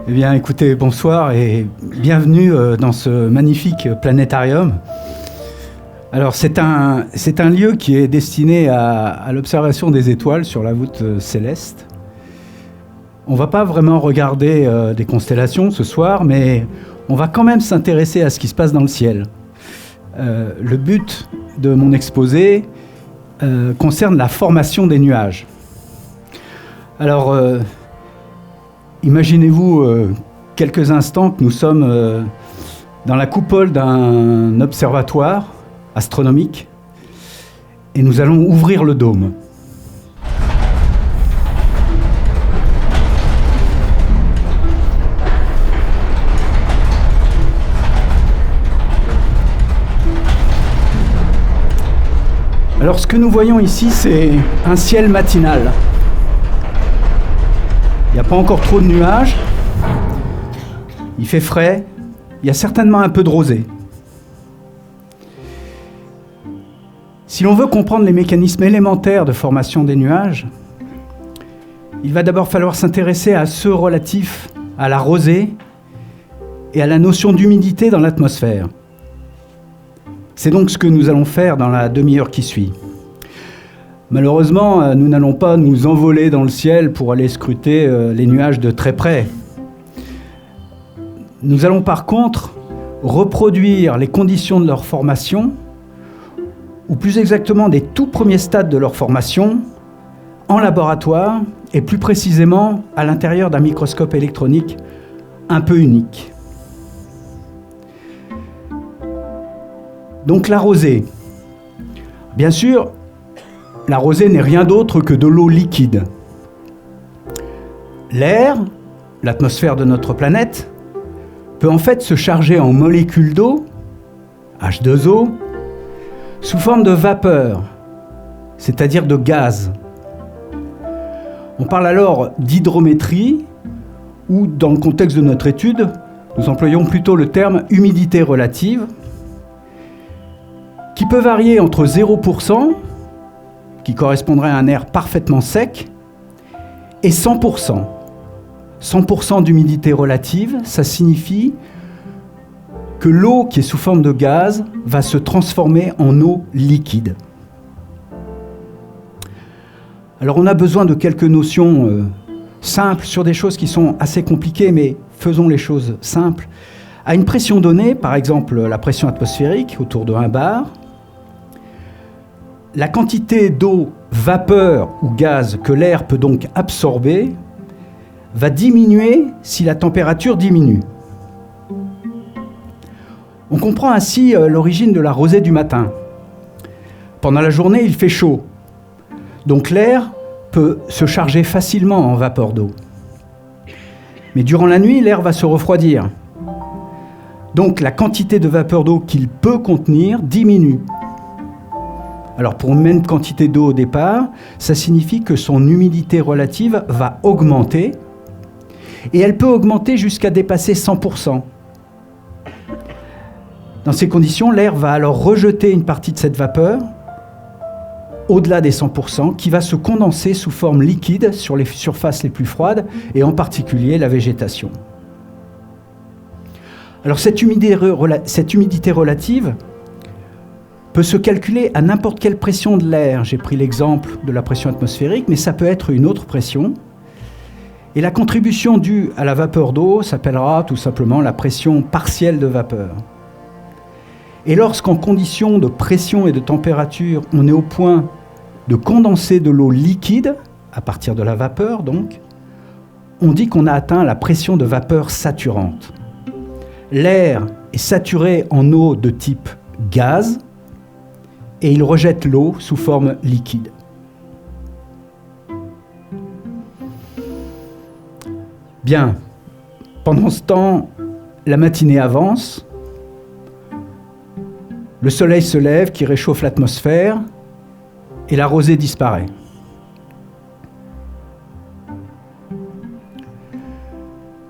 Eh bien, écoutez, bonsoir et bienvenue dans ce magnifique planétarium. Alors, c'est un lieu qui est destiné à l'observation des étoiles sur la voûte céleste. On ne va pas vraiment regarder des constellations ce soir, mais on va quand même s'intéresser à ce qui se passe dans le ciel. Le but de mon exposé concerne la formation des nuages. Alors, imaginez-vous quelques instants que nous sommes dans la coupole d'un observatoire astronomique et nous allons ouvrir le dôme. Alors ce que nous voyons ici, c'est un ciel matinal. Il n'y a pas encore trop de nuages, il fait frais, il y a certainement un peu de rosée. Si l'on veut comprendre les mécanismes élémentaires de formation des nuages, il va d'abord falloir s'intéresser à ceux relatifs à la rosée et à la notion d'humidité dans l'atmosphère. C'est donc ce que nous allons faire dans la demi-heure qui suit. Malheureusement, nous n'allons pas nous envoler dans le ciel pour aller scruter les nuages de très près. Nous allons par contre reproduire les conditions de leur formation, ou plus exactement des tout premiers stades de leur formation, en laboratoire et plus précisément à l'intérieur d'un microscope électronique un peu unique. Donc la rosée. Bien sûr, la rosée n'est rien d'autre que de l'eau liquide. L'air, l'atmosphère de notre planète, peut en fait se charger en molécules d'eau, H2O, sous forme de vapeur, c'est-à-dire de gaz. On parle alors d'hydrométrie, ou dans le contexte de notre étude, nous employons plutôt le terme humidité relative, qui peut varier entre 0%, qui correspondrait à un air parfaitement sec, et 100%. 100% d'humidité relative, ça signifie que l'eau qui est sous forme de gaz va se transformer en eau liquide. Alors on a besoin de quelques notions simples sur des choses qui sont assez compliquées, mais faisons les choses simples. À une pression donnée, par exemple la pression atmosphérique autour de 1 bar, la quantité d'eau, vapeur ou gaz que l'air peut donc absorber va diminuer si la température diminue. On comprend ainsi l'origine de la rosée du matin. Pendant la journée, il fait chaud, donc l'air peut se charger facilement en vapeur d'eau. Mais durant la nuit, l'air va se refroidir. Donc la quantité de vapeur d'eau qu'il peut contenir diminue. Alors pour une même quantité d'eau au départ, ça signifie que son humidité relative va augmenter, et elle peut augmenter jusqu'à dépasser 100%. Dans ces conditions, l'air va alors rejeter une partie de cette vapeur, au-delà des 100%, qui va se condenser sous forme liquide sur les surfaces les plus froides, et en particulier la végétation. Alors cette humidité relative peut se calculer à n'importe quelle pression de l'air. J'ai pris l'exemple de la pression atmosphérique, mais ça peut être une autre pression. Et la contribution due à la vapeur d'eau s'appellera tout simplement la pression partielle de vapeur. Et lorsqu'en conditions de pression et de température, on est au point de condenser de l'eau liquide, à partir de la vapeur donc, on dit qu'on a atteint la pression de vapeur saturante. L'air est saturé en eau de type gaz, et il rejette l'eau sous forme liquide. Bien, pendant ce temps, la matinée avance, le soleil se lève qui réchauffe l'atmosphère et la rosée disparaît.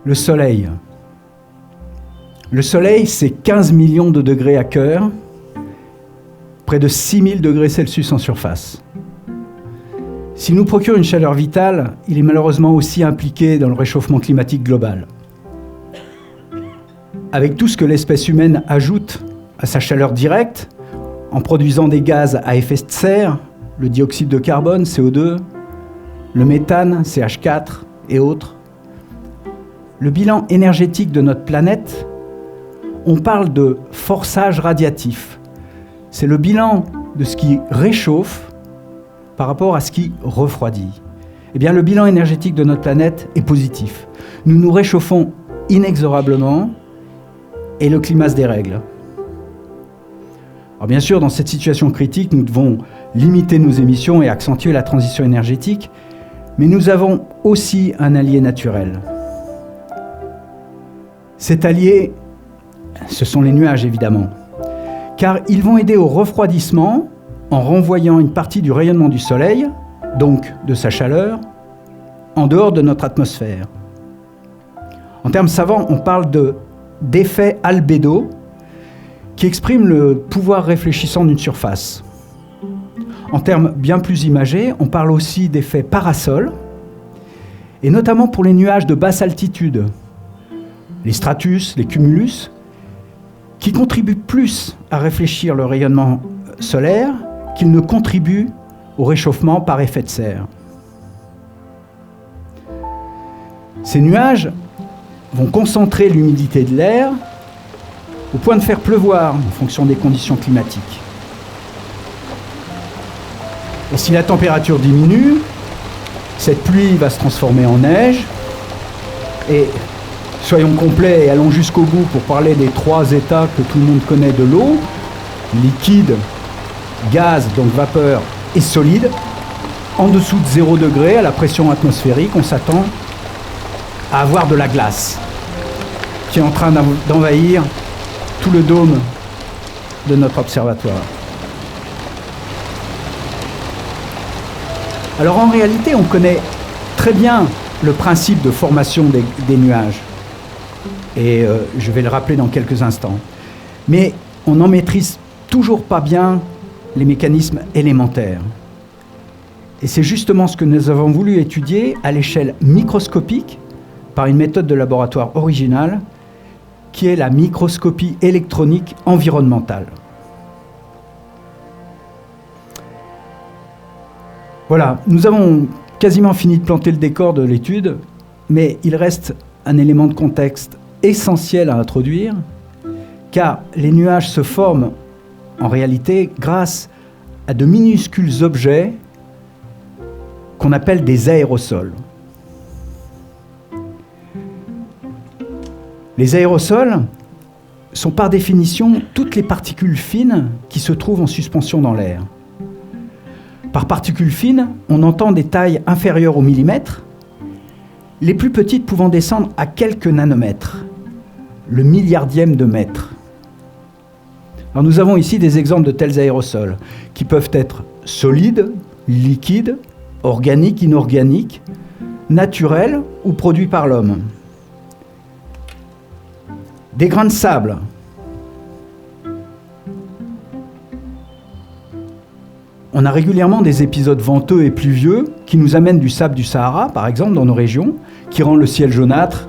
Le soleil, c'est 15 millions de degrés à cœur, près de 6000 degrés Celsius en surface. S'il nous procure une chaleur vitale, il est malheureusement aussi impliqué dans le réchauffement climatique global. avec tout ce que l'espèce humaine ajoute à sa chaleur directe, en produisant des gaz à effet de serre, le dioxyde de carbone, CO2, le méthane, CH4 et autres. Le bilan énergétique de notre planète, on parle de forçage radiatif. C'est le bilan de ce qui réchauffe par rapport à ce qui refroidit. Eh bien, le bilan énergétique de notre planète est positif. Nous nous réchauffons inexorablement et le climat se dérègle. Alors bien sûr, dans cette situation critique, nous devons limiter nos émissions et accentuer la transition énergétique, mais nous avons aussi un allié naturel. Cet allié, ce sont les nuages, évidemment, car ils vont aider au refroidissement en renvoyant une partie du rayonnement du Soleil, donc de sa chaleur, en dehors de notre atmosphère. En termes savants, on parle d'effet albédo, qui exprime le pouvoir réfléchissant d'une surface. En termes bien plus imagés, on parle aussi d'effet parasol, et notamment pour les nuages de basse altitude, les stratus, les cumulus, qui contribuent plus à réfléchir le rayonnement solaire qu'ils ne contribuent au réchauffement par effet de serre. Ces nuages vont concentrer l'humidité de l'air au point de faire pleuvoir en fonction des conditions climatiques. Et si la température diminue, cette pluie va se transformer en neige. Et soyons complets et allons jusqu'au bout pour parler des 3 états que tout le monde connaît de l'eau: liquide, gaz, donc vapeur, et solide. En dessous de 0 degré, à la pression atmosphérique, on s'attend à avoir de la glace qui est en train d'envahir tout le dôme de notre observatoire. Alors en réalité, on connaît très bien le principe de formation des nuages. Et je vais le rappeler dans quelques instants. Mais on n'en maîtrise toujours pas bien les mécanismes élémentaires. Et c'est justement ce que nous avons voulu étudier à l'échelle microscopique par une méthode de laboratoire originale qui est la microscopie électronique environnementale. Voilà, nous avons quasiment fini de planter le décor de l'étude, mais il reste un élément de contexte essentiel à introduire, car les nuages se forment en réalité grâce à de minuscules objets qu'on appelle des aérosols. Les aérosols sont par définition toutes les particules fines qui se trouvent en suspension dans l'air. Par particules fines, on entend des tailles inférieures au millimètre, les plus petites pouvant descendre à quelques nanomètres, le milliardième de mètre. Alors nous avons ici des exemples de tels aérosols qui peuvent être solides, liquides, organiques, inorganiques, naturels ou produits par l'homme. Des grains de sable. On a régulièrement des épisodes venteux et pluvieux qui nous amènent du sable du Sahara, par exemple, dans nos régions, qui rend le ciel jaunâtre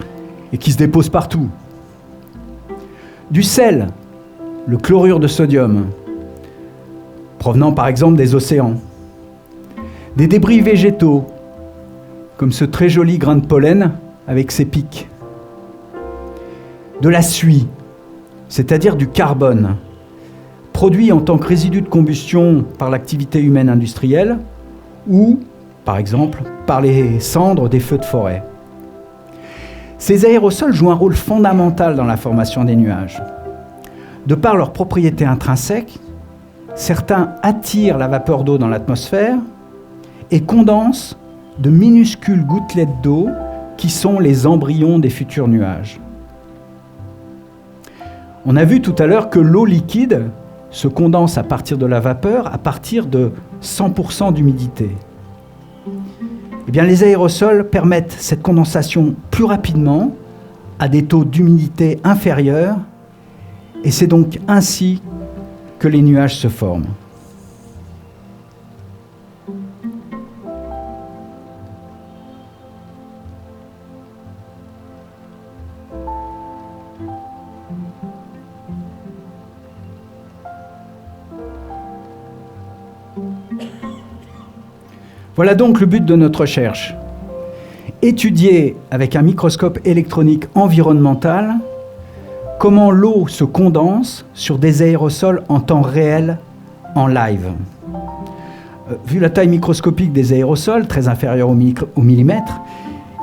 et qui se dépose partout. Du sel, le chlorure de sodium, provenant par exemple des océans. Des débris végétaux, comme ce très joli grain de pollen avec ses pics. De la suie, c'est-à-dire du carbone, produit en tant que résidu de combustion par l'activité humaine industrielle ou, par exemple, par les cendres des feux de forêt. Ces aérosols jouent un rôle fondamental dans la formation des nuages. De par leurs propriétés intrinsèques, certains attirent la vapeur d'eau dans l'atmosphère et condensent de minuscules gouttelettes d'eau qui sont les embryons des futurs nuages. On a vu tout à l'heure que l'eau liquide se condense à partir de la vapeur à partir de 100% d'humidité. Eh bien, les aérosols permettent cette condensation plus rapidement à des taux d'humidité inférieurs et c'est donc ainsi que les nuages se forment. Voilà donc le but de notre recherche. Étudier avec un microscope électronique environnemental comment l'eau se condense sur des aérosols en temps réel, en live. Vu la taille microscopique des aérosols, très inférieure au millimètre,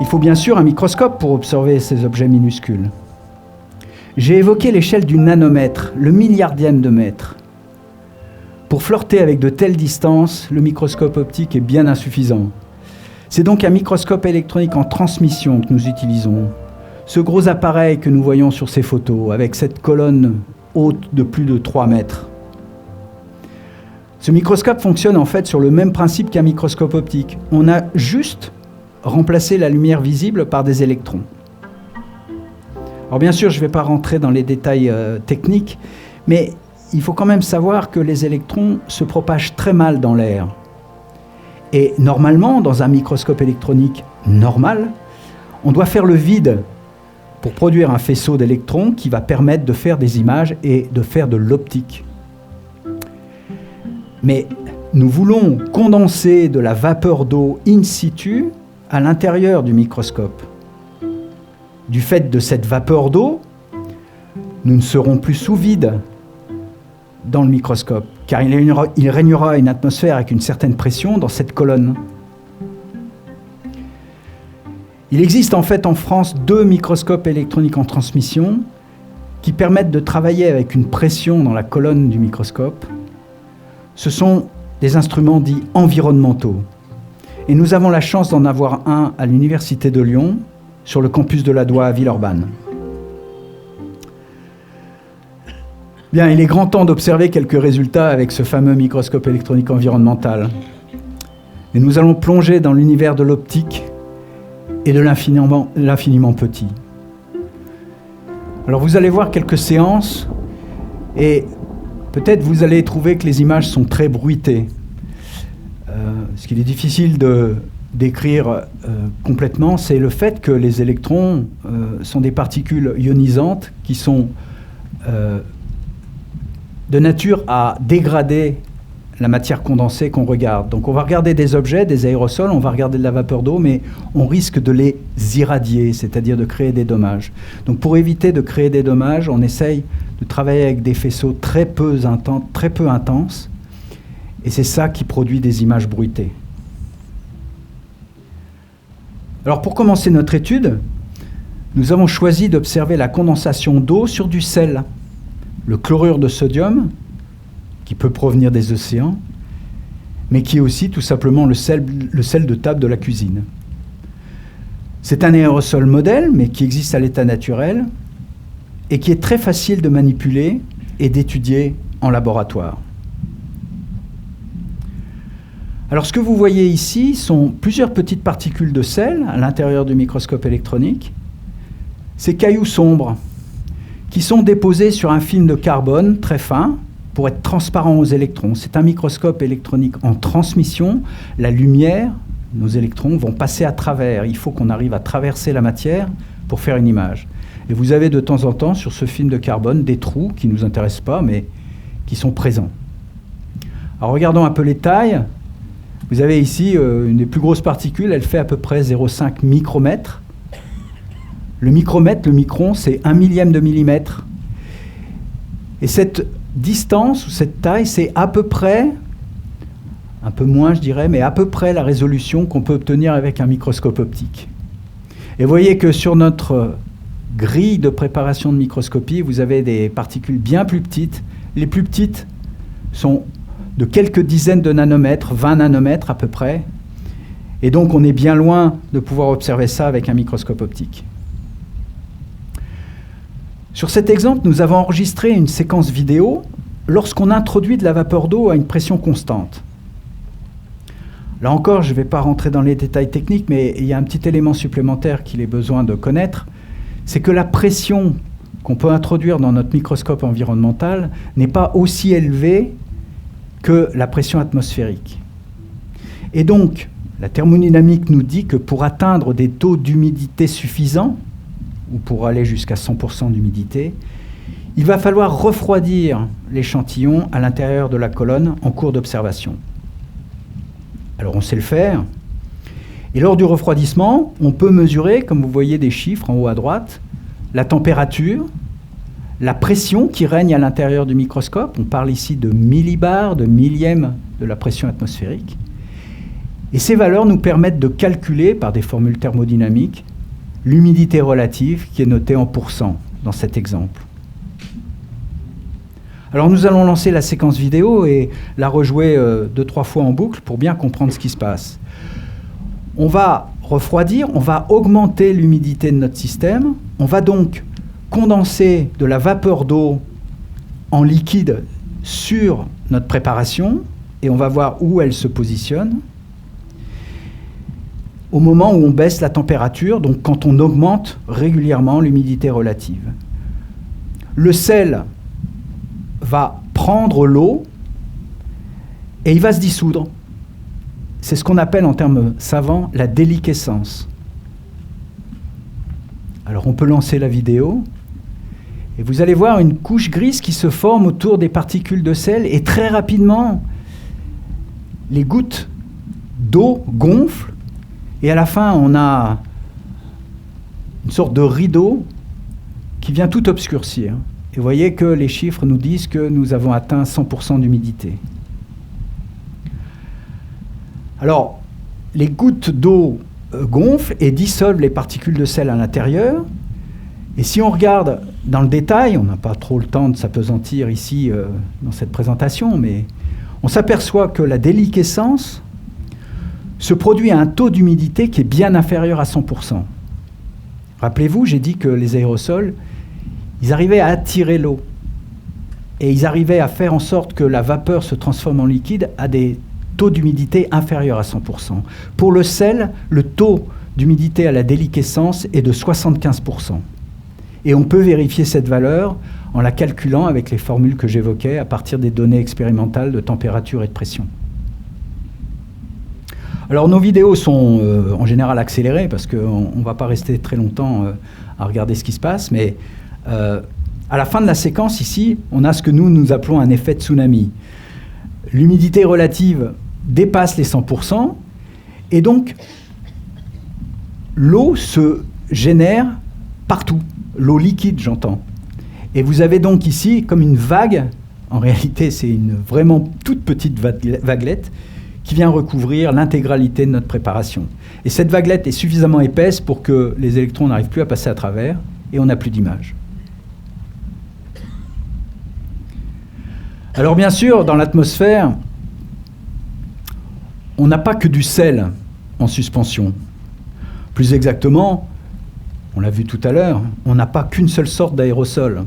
il faut bien sûr un microscope pour observer ces objets minuscules. J'ai évoqué l'échelle du nanomètre, le milliardième de mètre. Pour flirter avec de telles distances, le microscope optique est bien insuffisant. C'est donc un microscope électronique en transmission que nous utilisons. Ce gros appareil que nous voyons sur ces photos, avec cette colonne haute de plus de 3 mètres. Ce microscope fonctionne en fait sur le même principe qu'un microscope optique. On a juste remplacé la lumière visible par des électrons. Alors bien sûr, je ne vais pas rentrer dans les détails techniques, mais il faut quand même savoir que les électrons se propagent très mal dans l'air. Et normalement, dans un microscope électronique normal, on doit faire le vide pour produire un faisceau d'électrons qui va permettre de faire des images et de faire de l'optique. Mais nous voulons condenser de la vapeur d'eau in situ à l'intérieur du microscope. Du fait de cette vapeur d'eau, nous ne serons plus sous vide dans le microscope, car il régnera une atmosphère avec une certaine pression dans cette colonne. Il existe en fait en France 2 microscopes électroniques en transmission qui permettent de travailler avec une pression dans la colonne du microscope. Ce sont des instruments dits environnementaux. Et nous avons la chance d'en avoir un à l'Université de Lyon, sur le campus de l'Adoua à Villeurbanne. Bien, il est grand temps d'observer quelques résultats avec ce fameux microscope électronique environnemental. Et nous allons plonger dans l'univers de l'optique et de l'infiniment petit. Alors vous allez voir quelques séances et peut-être vous allez trouver que les images sont très bruitées. Ce qu'il est difficile de décrire complètement, c'est le fait que les électrons sont des particules ionisantes qui sont de nature à dégrader la matière condensée qu'on regarde. Donc on va regarder des objets, des aérosols, on va regarder de la vapeur d'eau, mais on risque de les irradier, c'est-à-dire de créer des dommages. Donc pour éviter de créer des dommages, on essaye de travailler avec des faisceaux très peu intenses, et c'est ça qui produit des images bruitées. Alors pour commencer notre étude, nous avons choisi d'observer la condensation d'eau sur du sel, le chlorure de sodium, qui peut provenir des océans, mais qui est aussi tout simplement le sel de table de la cuisine. C'est un aérosol modèle, mais qui existe à l'état naturel, et qui est très facile de manipuler et d'étudier en laboratoire. Alors ce que vous voyez ici sont plusieurs petites particules de sel à l'intérieur du microscope électronique. Ces cailloux sombres qui sont déposés sur un film de carbone très fin pour être transparent aux électrons. C'est un microscope électronique en transmission. La lumière, nos électrons vont passer à travers. Il faut qu'on arrive à traverser la matière pour faire une image. Et vous avez de temps en temps sur ce film de carbone des trous qui ne nous intéressent pas mais qui sont présents. Alors regardons un peu les tailles. Vous avez ici une des plus grosses particules, elle fait à peu près 0,5 micromètres. Le micromètre, le micron, c'est 1 millième de millimètre. Et cette distance ou cette taille, c'est à peu près, un peu moins je dirais, mais à peu près la résolution qu'on peut obtenir avec un microscope optique. Et vous voyez que sur notre grille de préparation de microscopie, vous avez des particules bien plus petites. Les plus petites sont de quelques dizaines de nanomètres, 20 nanomètres à peu près. Et donc on est bien loin de pouvoir observer ça avec un microscope optique. Sur cet exemple, nous avons enregistré une séquence vidéo lorsqu'on introduit de la vapeur d'eau à une pression constante. Là encore, je ne vais pas rentrer dans les détails techniques, mais il y a un petit élément supplémentaire qu'il est besoin de connaître, c'est que la pression qu'on peut introduire dans notre microscope environnemental n'est pas aussi élevée que la pression atmosphérique. Et donc, la thermodynamique nous dit que pour atteindre des taux d'humidité suffisants, ou pour aller jusqu'à 100% d'humidité, il va falloir refroidir l'échantillon à l'intérieur de la colonne en cours d'observation. Alors on sait le faire. Et lors du refroidissement, on peut mesurer, comme vous voyez des chiffres en haut à droite, la température, la pression qui règne à l'intérieur du microscope. On parle ici de millibars, de millièmes de la pression atmosphérique. Et ces valeurs nous permettent de calculer, par des formules thermodynamiques, l'humidité relative qui est notée en pourcents dans cet exemple. Alors nous allons lancer la séquence vidéo et la rejouer 2-3 fois en boucle pour bien comprendre ce qui se passe. On va refroidir, on va augmenter l'humidité de notre système, on va donc condenser de la vapeur d'eau en liquide sur notre préparation et on va voir où elle se positionne. Au moment où on baisse la température, donc quand on augmente régulièrement l'humidité relative. Le sel va prendre l'eau et il va se dissoudre. C'est ce qu'on appelle en termes savants la déliquescence. Alors on peut lancer la vidéo et vous allez voir une couche grise qui se forme autour des particules de sel et très rapidement les gouttes d'eau gonflent et à la fin on a une sorte de rideau qui vient tout obscurcir. Et vous voyez que les chiffres nous disent que nous avons atteint 100% d'humidité. Alors, les gouttes d'eau gonflent et dissolvent les particules de sel à l'intérieur. Et si on regarde dans le détail, on n'a pas trop le temps de s'apesantir ici dans cette présentation, mais on s'aperçoit que la déliquescence se produit à un taux d'humidité qui est bien inférieur à 100%. Rappelez-vous, j'ai dit que les aérosols, ils arrivaient à attirer l'eau. Et ils arrivaient à faire en sorte que la vapeur se transforme en liquide à des taux d'humidité inférieurs à 100%. Pour le sel, le taux d'humidité à la déliquescence est de 75%. Et on peut vérifier cette valeur en la calculant avec les formules que j'évoquais à partir des données expérimentales de température et de pression. Alors nos vidéos sont en général accélérées parce qu'on ne va pas rester très longtemps à regarder ce qui se passe, mais à la fin de la séquence ici, on a ce que nous appelons un effet tsunami. L'humidité relative dépasse les 100% et donc l'eau se génère partout, l'eau liquide j'entends. Et vous avez donc ici comme une vague, en réalité c'est une vraiment toute petite vaguelette qui vient recouvrir l'intégralité de notre préparation. Et cette vaguelette est suffisamment épaisse pour que les électrons n'arrivent plus à passer à travers et on n'a plus d'image. Alors bien sûr, dans l'atmosphère, on n'a pas que du sel en suspension. Plus exactement, on l'a vu tout à l'heure, on n'a pas qu'une seule sorte d'aérosol.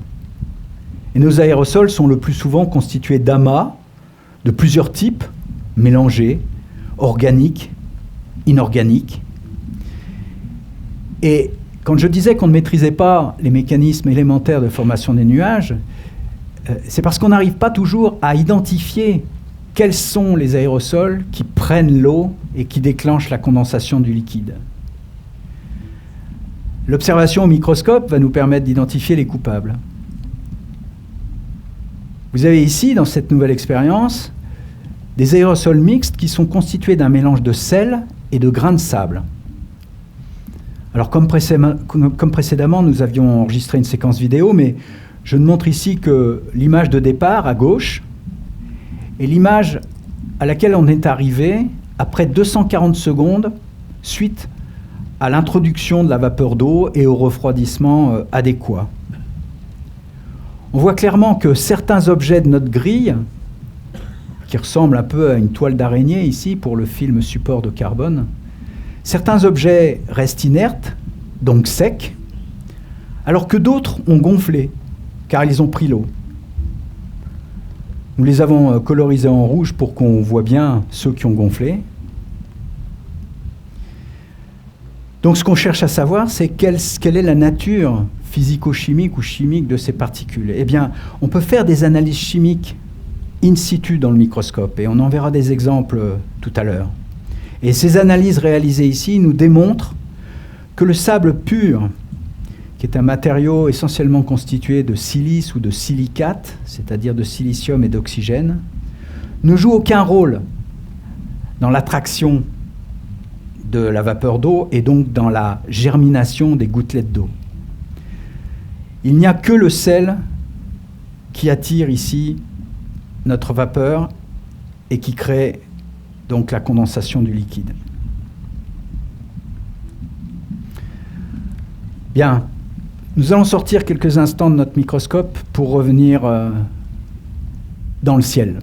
Et nos aérosols sont le plus souvent constitués d'amas de plusieurs types, mélangés, organiques, inorganiques. Et quand je disais qu'on ne maîtrisait pas les mécanismes élémentaires de formation des nuages, c'est parce qu'on n'arrive pas toujours à identifier quels sont les aérosols qui prennent l'eau et qui déclenchent la condensation du liquide. L'observation au microscope va nous permettre d'identifier les coupables. Vous avez ici, dans cette nouvelle expérience, des aérosols mixtes qui sont constitués d'un mélange de sel et de grains de sable. Alors comme précédemment, nous avions enregistré une séquence vidéo, mais je ne montre ici que l'image de départ à gauche et l'image à laquelle on est arrivé après 240 secondes suite à l'introduction de la vapeur d'eau et au refroidissement adéquat. On voit clairement que certains objets de notre grille, qui ressemblent un peu à une toile d'araignée ici pour le film support de carbone, certains objets restent inertes, donc secs, alors que d'autres ont gonflé, car ils ont pris l'eau. Nous les avons colorisés en rouge pour qu'on voit bien ceux qui ont gonflé. Donc ce qu'on cherche à savoir, c'est quelle est la nature physico-chimique ou chimique de ces particules. Eh bien, on peut faire des analyses chimiques in situ dans le microscope, et on en verra des exemples tout à l'heure. Et ces analyses réalisées ici nous démontrent que le sable pur, qui est un matériau essentiellement constitué de silice ou de silicate, c'est-à-dire de silicium et d'oxygène, ne joue aucun rôle dans l'attraction de la vapeur d'eau et donc dans la germination des gouttelettes d'eau. Il n'y a que le sel qui attire ici notre vapeur et qui crée donc la condensation du liquide. Bien, nous allons sortir quelques instants de notre microscope pour revenir dans le ciel.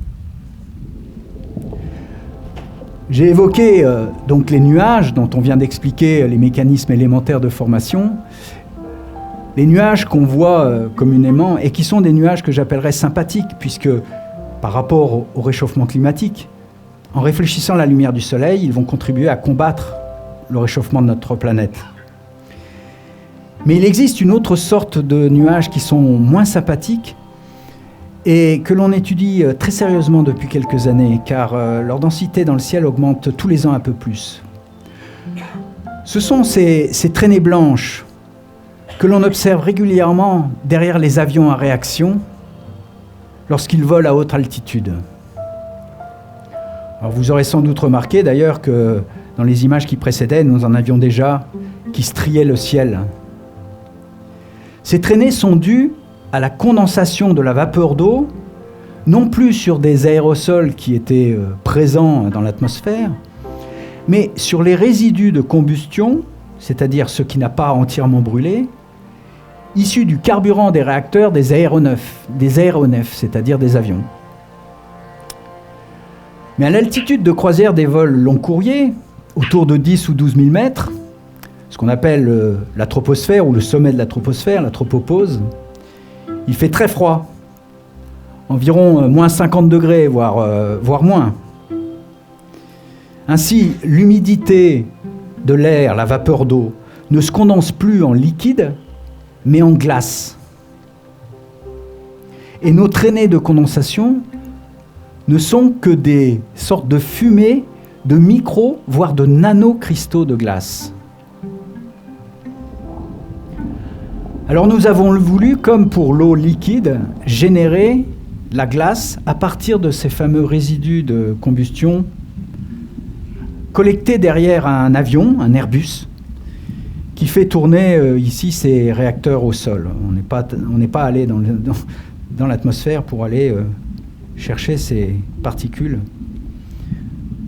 J'ai évoqué donc les nuages dont on vient d'expliquer les mécanismes élémentaires de formation. Les nuages qu'on voit communément et qui sont des nuages que j'appellerais sympathiques puisque par rapport au réchauffement climatique, en réfléchissant à la lumière du soleil, ils vont contribuer à combattre le réchauffement de notre planète. Mais il existe une autre sorte de nuages qui sont moins sympathiques et que l'on étudie très sérieusement depuis quelques années, car leur densité dans le ciel augmente tous les ans un peu plus. Ce sont ces traînées blanches que l'on observe régulièrement derrière les avions à réaction lorsqu'ils volent à haute altitude. Alors vous aurez sans doute remarqué d'ailleurs que dans les images qui précédaient, nous en avions déjà qui striaient le ciel. Ces traînées sont dues à la condensation de la vapeur d'eau, non plus sur des aérosols qui étaient présents dans l'atmosphère, mais sur les résidus de combustion, c'est-à-dire ce qui n'a pas entièrement brûlé, issus du carburant des réacteurs des aéronefs, c'est-à-dire des avions. Mais à l'altitude de croisière des vols long courriers, autour de 10 ou 12 000 mètres, ce qu'on appelle la troposphère ou le sommet de la troposphère, la tropopause, il fait très froid, environ moins 50 degrés, voire moins. Ainsi, l'humidité de l'air, la vapeur d'eau, ne se condense plus en liquide, mais en glace. Et nos traînées de condensation ne sont que des sortes de fumées de micro, voire de nanocristaux de glace. Alors nous avons voulu, comme pour l'eau liquide, générer la glace à partir de ces fameux résidus de combustion collectés derrière un avion, un Airbus, qui fait tourner ici ses réacteurs au sol. On n'est pas allé dans l'atmosphère pour aller chercher ces particules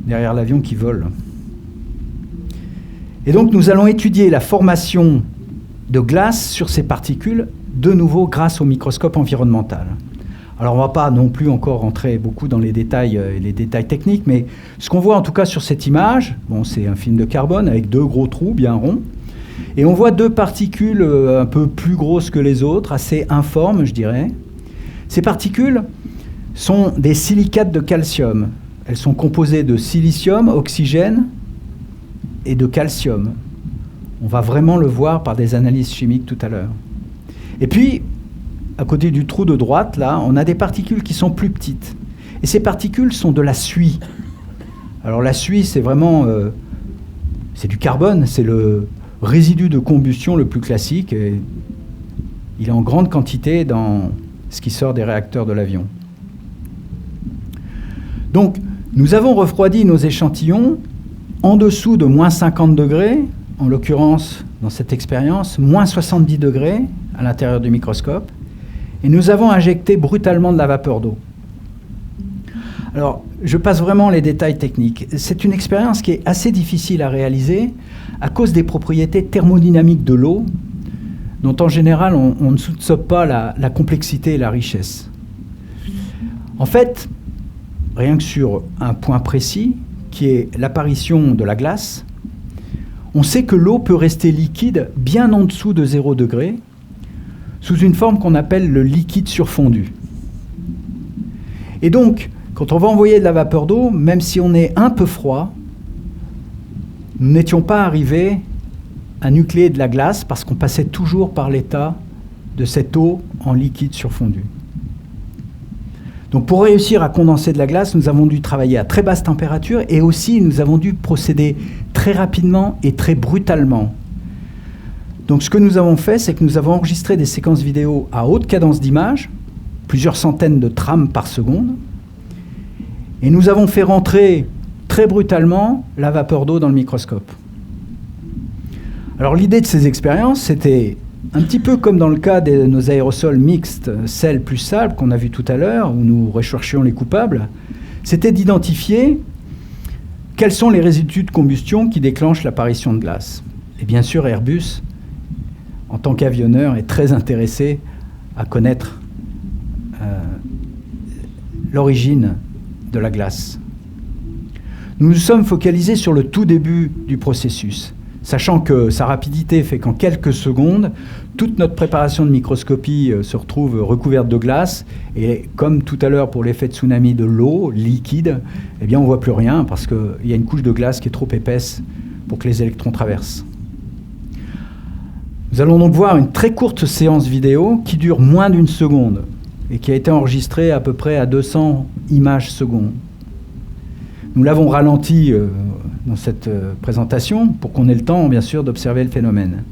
derrière l'avion qui vole. Et donc nous allons étudier la formation de glace sur ces particules, de nouveau grâce au microscope environnemental. Alors on ne va pas non plus encore rentrer beaucoup dans les détails techniques, mais ce qu'on voit en tout cas sur cette image, bon, c'est un film de carbone avec deux gros trous bien ronds, et on voit deux particules un peu plus grosses que les autres, assez informes je dirais. Ces particules sont des silicates de calcium. Elles sont composées de silicium, oxygène et de calcium. On va vraiment le voir par des analyses chimiques tout à l'heure. Et puis, à côté du trou de droite, là, on a des particules qui sont plus petites. Et ces particules sont de la suie. Alors la suie, c'est vraiment... c'est du carbone, c'est le résidu de combustion le plus classique. Et il est en grande quantité dans ce qui sort des réacteurs de l'avion. Donc, nous avons refroidi nos échantillons en dessous de moins 50 degrés, en l'occurrence, dans cette expérience, moins 70 degrés à l'intérieur du microscope, et nous avons injecté brutalement de la vapeur d'eau. Alors, je passe vraiment les détails techniques. C'est une expérience qui est assez difficile à réaliser à cause des propriétés thermodynamiques de l'eau, dont en général on ne soupçonne pas la complexité et la richesse. En fait, rien que sur un point précis, qui est l'apparition de la glace, on sait que l'eau peut rester liquide bien en dessous de 0 degré, sous une forme qu'on appelle le liquide surfondu. Et donc, quand on va envoyer de la vapeur d'eau, même si on est un peu froid, nous n'étions pas arrivés à nucléer de la glace parce qu'on passait toujours par l'état de cette eau en liquide surfondu. Donc pour réussir à condenser de la glace, nous avons dû travailler à très basse température et aussi nous avons dû procéder très rapidement et très brutalement. Donc ce que nous avons fait, c'est que nous avons enregistré des séquences vidéo à haute cadence d'image, plusieurs centaines de trames par seconde, et nous avons fait rentrer très brutalement la vapeur d'eau dans le microscope. Alors l'idée de ces expériences, c'était un petit peu comme dans le cas de nos aérosols mixtes, sel plus sable, qu'on a vu tout à l'heure, où nous recherchions les coupables, c'était d'identifier quels sont les résidus de combustion qui déclenchent l'apparition de glace. Et bien sûr, Airbus, en tant qu'avionneur, est très intéressé à connaître l'origine de la glace. Nous nous sommes focalisés sur le tout début du processus, sachant que sa rapidité fait qu'en quelques secondes, toute notre préparation de microscopie se retrouve recouverte de glace, et comme tout à l'heure pour l'effet de tsunami de l'eau liquide, eh bien on ne voit plus rien parce qu'il y a une couche de glace qui est trop épaisse pour que les électrons traversent. Nous allons donc voir une très courte séance vidéo qui dure moins d'une seconde et qui a été enregistrée à peu près à 200 images secondes. Nous l'avons ralenti dans cette présentation pour qu'on ait le temps, bien sûr, d'observer le phénomène.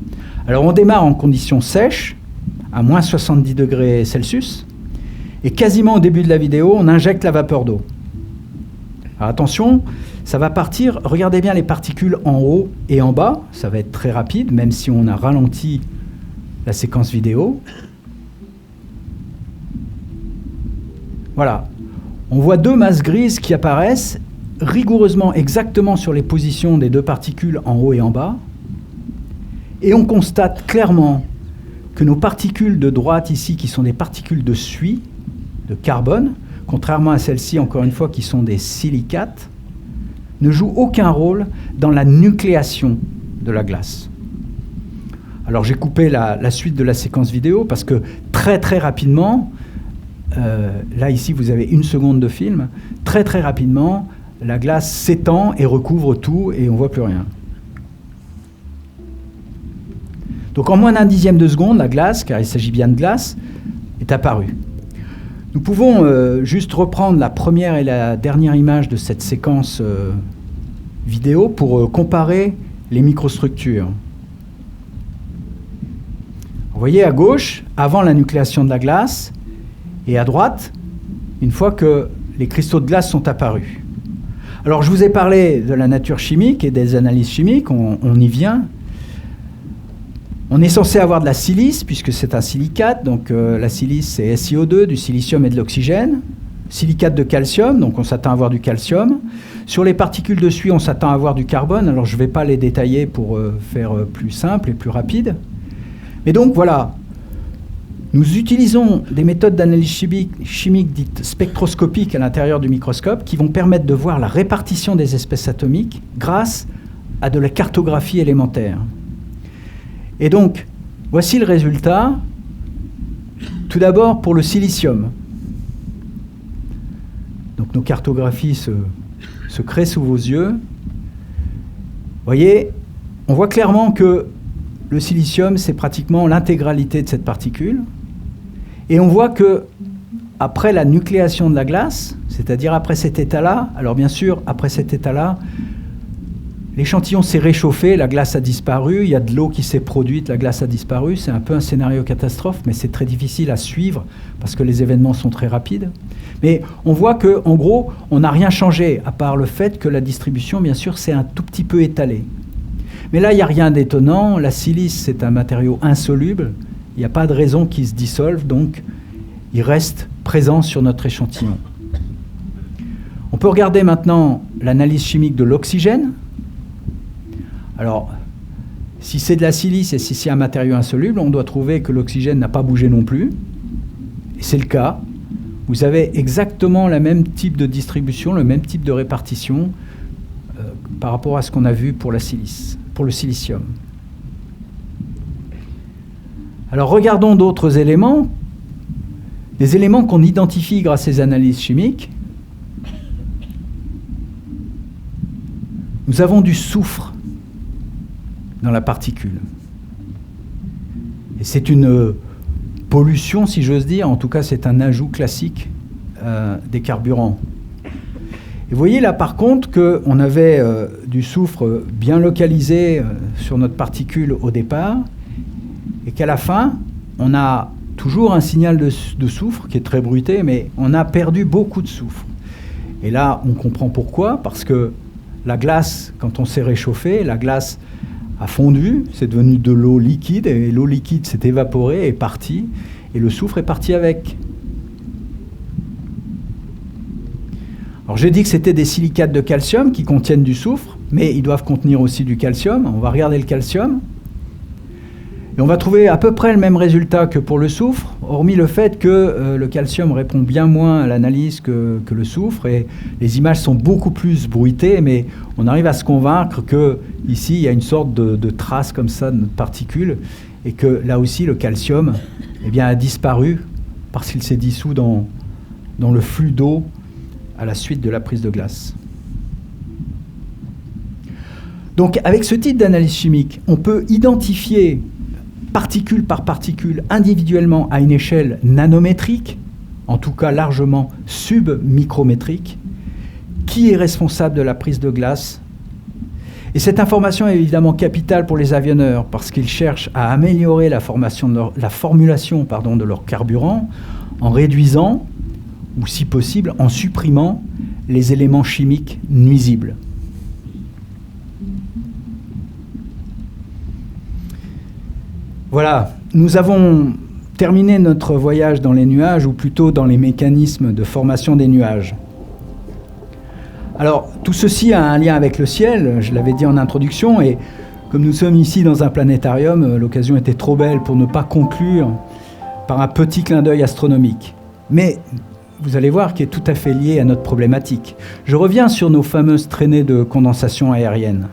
Alors on démarre en conditions sèches, à moins 70 degrés Celsius, et quasiment au début de la vidéo, on injecte la vapeur d'eau. Alors attention, ça va partir, regardez bien les particules en haut et en bas, ça va être très rapide, même si on a ralenti la séquence vidéo. Voilà, on voit deux masses grises qui apparaissent rigoureusement exactement sur les positions des deux particules en haut et en bas, et on constate clairement que nos particules de droite ici, qui sont des particules de suie, de carbone, contrairement à celles-ci, encore une fois, qui sont des silicates, ne jouent aucun rôle dans la nucléation de la glace. Alors j'ai coupé la suite de la séquence vidéo parce que très très rapidement, là ici vous avez 1 seconde de film, très très rapidement, la glace s'étend et recouvre tout et on ne voit plus rien. Donc en moins d'un dixième de seconde, la glace, car il s'agit bien de glace, est apparue. Nous pouvons juste reprendre la première et la dernière image de cette séquence vidéo pour comparer les microstructures. Vous voyez à gauche, avant la nucléation de la glace, et à droite, une fois que les cristaux de glace sont apparus. Alors je vous ai parlé de la nature chimique et des analyses chimiques, on y vient. On est censé avoir de la silice, puisque c'est un silicate, donc la silice c'est SiO2, du silicium et de l'oxygène. Silicate de calcium, donc on s'attend à avoir du calcium. Sur les particules de suie, on s'attend à avoir du carbone, alors je ne vais pas les détailler pour faire plus simple et plus rapide. Mais donc voilà, nous utilisons des méthodes d'analyse chimique dites spectroscopiques à l'intérieur du microscope qui vont permettre de voir la répartition des espèces atomiques grâce à de la cartographie élémentaire. Et donc, voici le résultat. Tout d'abord pour le silicium. Donc nos cartographies se créent sous vos yeux. Vous voyez, on voit clairement que le silicium, c'est pratiquement l'intégralité de cette particule. Et on voit que après la nucléation de la glace, c'est-à-dire après cet état-là, alors bien sûr, après cet état-là, l'échantillon s'est réchauffé, la glace a disparu, il y a de l'eau qui s'est produite, la glace a disparu. C'est un peu un scénario catastrophe, mais c'est très difficile à suivre parce que les événements sont très rapides. Mais on voit qu'en gros, on n'a rien changé, à part le fait que la distribution, bien sûr, s'est un tout petit peu étalée. Mais là, il n'y a rien d'étonnant. La silice, c'est un matériau insoluble. Il n'y a pas de raison qu'il se dissolve, donc il reste présent sur notre échantillon. On peut regarder maintenant l'analyse chimique de l'oxygène. Alors, si c'est de la silice et si c'est un matériau insoluble, on doit trouver que l'oxygène n'a pas bougé non plus. Et c'est le cas. Vous avez exactement le même type de distribution, le même type de répartition par rapport à ce qu'on a vu pour la silice, pour le silicium. Alors regardons d'autres éléments, des éléments qu'on identifie grâce à ces analyses chimiques. Nous avons du soufre dans la particule. Et c'est une pollution, si j'ose dire, en tout cas c'est un ajout classique des carburants. Et vous voyez là par contre qu'on avait du soufre bien localisé sur notre particule au départ, et qu'à la fin, on a toujours un signal de soufre qui est très bruité, mais on a perdu beaucoup de soufre. Et là, on comprend pourquoi, parce que la glace, quand on s'est réchauffé, la glace a fondu, c'est devenu de l'eau liquide, et l'eau liquide s'est évaporée, est partie, et le soufre est parti avec. Alors j'ai dit que c'était des silicates de calcium qui contiennent du soufre, mais ils doivent contenir aussi du calcium. On va regarder le calcium. Et on va trouver à peu près le même résultat que pour le soufre, hormis le fait que le calcium répond bien moins à l'analyse que le soufre, et les images sont beaucoup plus bruitées, mais on arrive à se convaincre qu'ici, il y a une sorte de trace comme ça de particules, et que là aussi, le calcium a disparu parce qu'il s'est dissous dans le flux d'eau à la suite de la prise de glace. Donc, avec ce type d'analyse chimique, on peut identifier particule par particule, individuellement à une échelle nanométrique, en tout cas largement submicrométrique, qui est responsable de la prise de glace. Et cette information est évidemment capitale pour les avionneurs, parce qu'ils cherchent à améliorer la formulation de leur carburant en réduisant, ou si possible, en supprimant les éléments chimiques nuisibles. Voilà, nous avons terminé notre voyage dans les nuages, ou plutôt dans les mécanismes de formation des nuages. Alors, tout ceci a un lien avec le ciel, je l'avais dit en introduction, et comme nous sommes ici dans un planétarium, l'occasion était trop belle pour ne pas conclure par un petit clin d'œil astronomique. Mais vous allez voir qu'il est tout à fait lié à notre problématique. Je reviens sur nos fameuses traînées de condensation aérienne.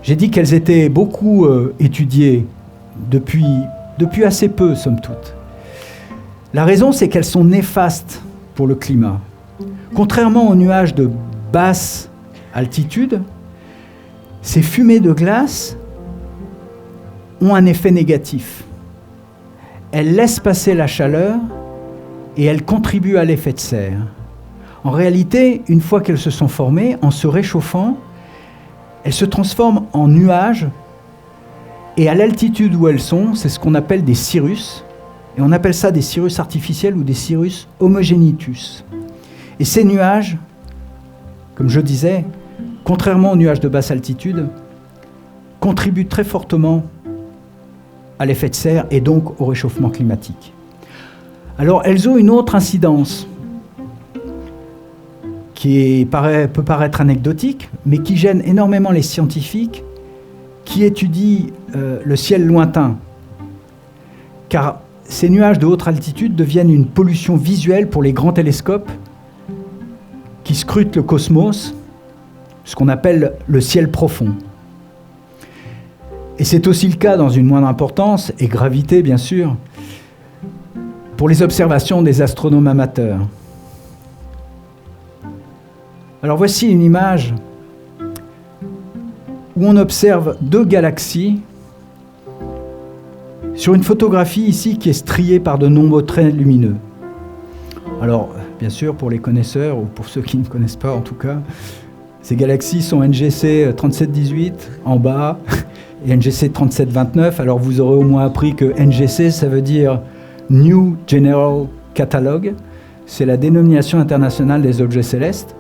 J'ai dit qu'elles étaient beaucoup étudiées depuis assez peu, somme toute. La raison, c'est qu'elles sont néfastes pour le climat. Contrairement aux nuages de basse altitude, ces fumées de glace ont un effet négatif. Elles laissent passer la chaleur et elles contribuent à l'effet de serre. En réalité, une fois qu'elles se sont formées, en se réchauffant, elles se transforment en nuages. Et à l'altitude où elles sont, c'est ce qu'on appelle des cirrus. Et on appelle ça des cirrus artificiels ou des cirrus homogenitus. Et ces nuages, comme je disais, contrairement aux nuages de basse altitude, contribuent très fortement à l'effet de serre et donc au réchauffement climatique. Alors, elles ont une autre incidence qui peut paraître anecdotique, mais qui gêne énormément les scientifiques qui étudient le ciel lointain. Car ces nuages de haute altitude deviennent une pollution visuelle pour les grands télescopes qui scrutent le cosmos, ce qu'on appelle le ciel profond. Et c'est aussi le cas, dans une moindre importance, et gravité bien sûr, pour les observations des astronomes amateurs. Alors voici une image où on observe deux galaxies sur une photographie ici qui est striée par de nombreux traits lumineux. Alors, bien sûr, pour les connaisseurs, ou pour ceux qui ne connaissent pas en tout cas, ces galaxies sont NGC 3718 en bas et NGC 3729. Alors vous aurez au moins appris que NGC, ça veut dire New General Catalogue. C'est la dénomination internationale des objets célestes.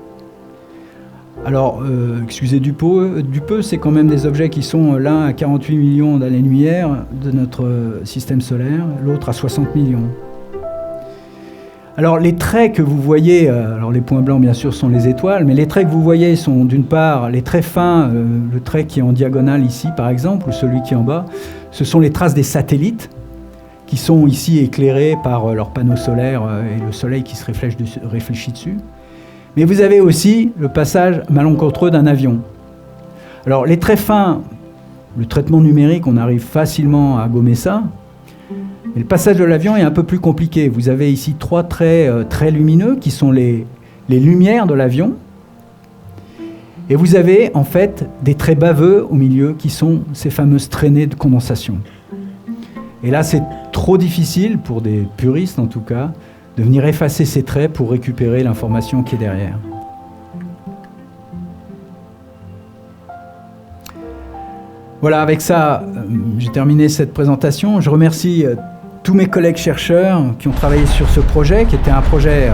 Alors, excusez du peu, c'est quand même des objets qui sont l'un à 48 millions d'années-lumière de notre système solaire, l'autre à 60 millions. Alors, les traits que vous voyez, alors les points blancs bien sûr sont les étoiles, mais les traits que vous voyez sont d'une part les traits fins, le trait qui est en diagonale ici par exemple, ou celui qui est en bas, ce sont les traces des satellites qui sont ici éclairés par leurs panneaux solaires et le soleil qui se réfléchit dessus. Mais vous avez aussi le passage malencontreux d'un avion. Alors les traits fins, le traitement numérique, on arrive facilement à gommer ça. Mais le passage de l'avion est un peu plus compliqué. Vous avez ici trois traits très lumineux qui sont les lumières de l'avion. Et vous avez en fait des traits baveux au milieu qui sont ces fameuses traînées de condensation. Et là c'est trop difficile, pour des puristes en tout cas, de venir effacer ces traits pour récupérer l'information qui est derrière. Voilà, avec ça, j'ai terminé cette présentation. Je remercie tous mes collègues chercheurs qui ont travaillé sur ce projet, qui était un projet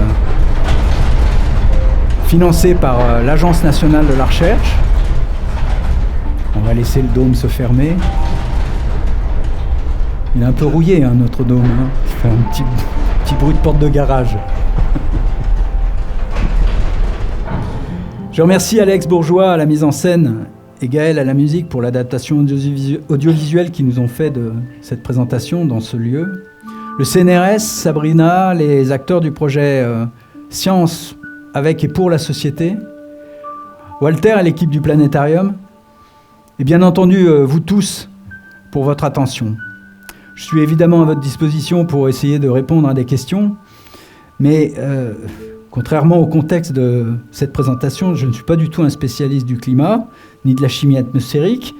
financé par l'Agence nationale de la recherche. On va laisser le dôme se fermer. Il est un peu rouillé, hein, notre dôme. Hein. Il fait un petit bruit de porte de garage. Je remercie Alex Bourgeois à la mise en scène et Gaël à la musique pour l'adaptation audiovisuelle qu'ils nous ont fait de cette présentation dans ce lieu. Le CNRS, Sabrina, les acteurs du projet Science avec et pour la société, Walter et l'équipe du Planétarium, et bien entendu vous tous pour votre attention. Je suis évidemment à votre disposition pour essayer de répondre à des questions, mais contrairement au contexte de cette présentation, je ne suis pas du tout un spécialiste du climat, ni de la chimie atmosphérique.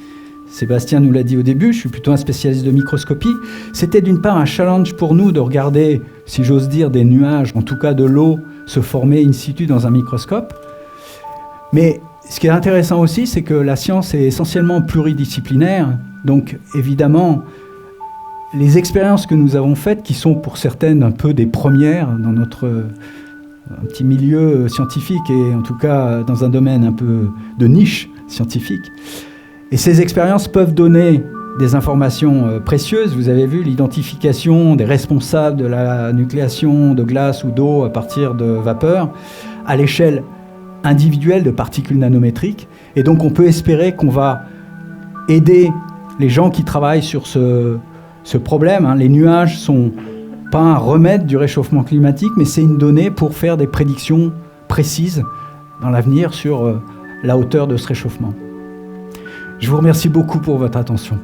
Sébastien nous l'a dit au début, je suis plutôt un spécialiste de microscopie. C'était d'une part un challenge pour nous de regarder, si j'ose dire, des nuages, en tout cas de l'eau, se former in situ dans un microscope. Mais ce qui est intéressant aussi, c'est que la science est essentiellement pluridisciplinaire. Donc évidemment, les expériences que nous avons faites, qui sont pour certaines un peu des premières dans notre un petit milieu scientifique et en tout cas dans un domaine un peu de niche scientifique. Et ces expériences peuvent donner des informations précieuses. Vous avez vu l'identification des responsables de la nucléation de glace ou d'eau à partir de vapeur à l'échelle individuelle de particules nanométriques. Et donc on peut espérer qu'on va aider les gens qui travaillent sur ce problème. Hein. Les nuages sont pas un remède du réchauffement climatique, mais c'est une donnée pour faire des prédictions précises dans l'avenir sur la hauteur de ce réchauffement. Je vous remercie beaucoup pour votre attention.